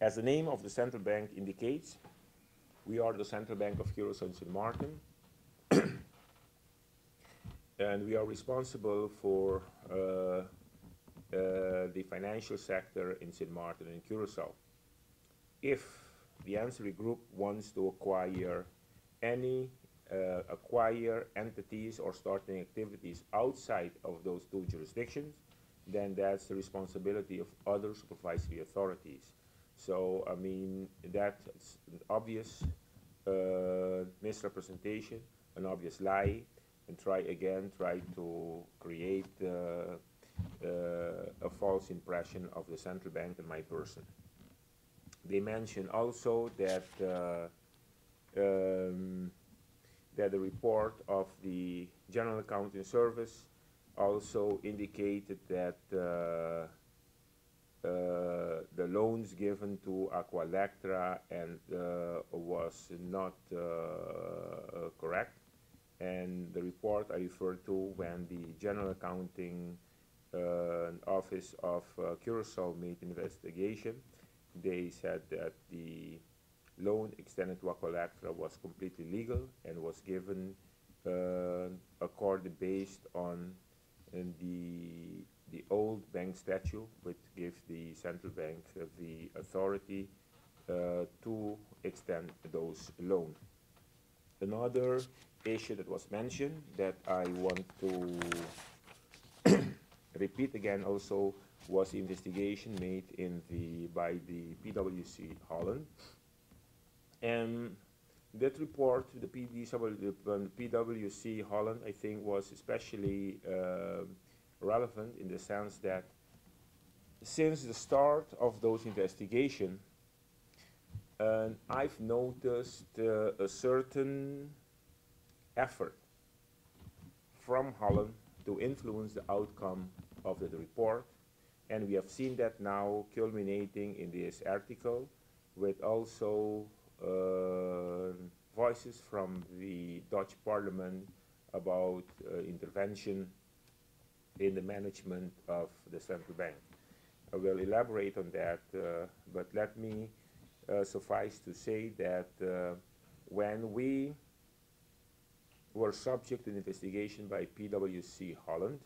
As the name of the central bank indicates, we are the Central Bank of Curaçao and Sint Maarten, and we are responsible for the financial sector in Sint Maarten and Curaçao. If the Emsley Group wants to acquire entities or starting activities outside of those two jurisdictions, then that's the responsibility of other supervisory authorities. So, I mean, that's an obvious misrepresentation, an obvious lie, and try to create a false impression of the central bank and my person. They mention also that that the report of the General Accounting Service also indicated that the loans given to Aqualectra and was not correct. And the report I referred to when the General Accounting Office of Curaçao made investigation, they said that the loan extended to Aqualectra was completely legal and was given based on the old bank statute, which gives the central bank the authority to extend those loans. Another issue that was mentioned that I want to repeat again also was the investigation made by the PwC Holland. And that report, the PwC Holland, I think was especially relevant in the sense that since the start of those investigations, I've noticed a certain effort from Holland to influence the outcome of the report, and we have seen that now culminating in this article with also voices from the Dutch Parliament about intervention in the management of the central bank. I will elaborate on that, but let me suffice to say that when we were subject to an investigation by PwC Holland,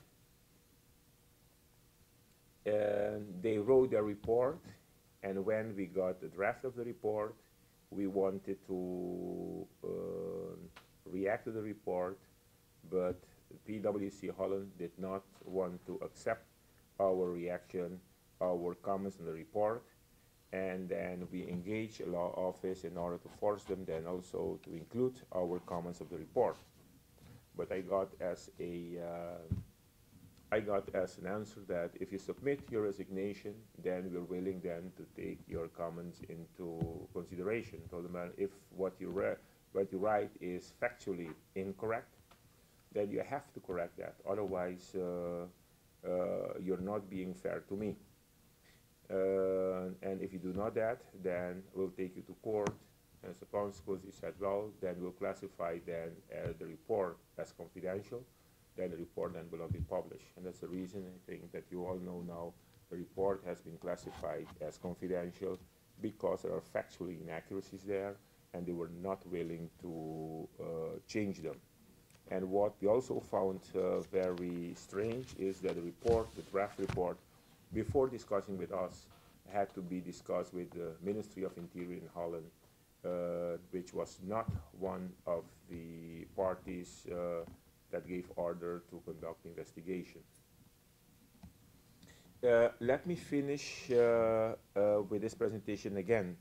and they wrote their report, and when we got the draft of the report, we wanted to react to the report, but PwC Holland did not want to accept our reaction, our comments on the report, and then we engaged a law office in order to force them then also to include our comments of the report. But I got as an answer that if you submit your resignation, then we're willing then to take your comments into consideration. Told them if what you write is factually incorrect, then you have to correct that. Otherwise, you're not being fair to me. And if you do not that, then we'll take you to court. And as a consequence, he said, well, then we'll classify then the report as confidential. Then the report then will not be published. And that's the reason I think that you all know now the report has been classified as confidential because there are factually inaccuracies there, and they were not willing to change them. And what we also found very strange is that the report, the draft report, before discussing with us, had to be discussed with the Ministry of Interior in Holland, which was not one of the parties that gave order to conduct investigation. Let me finish with this presentation again.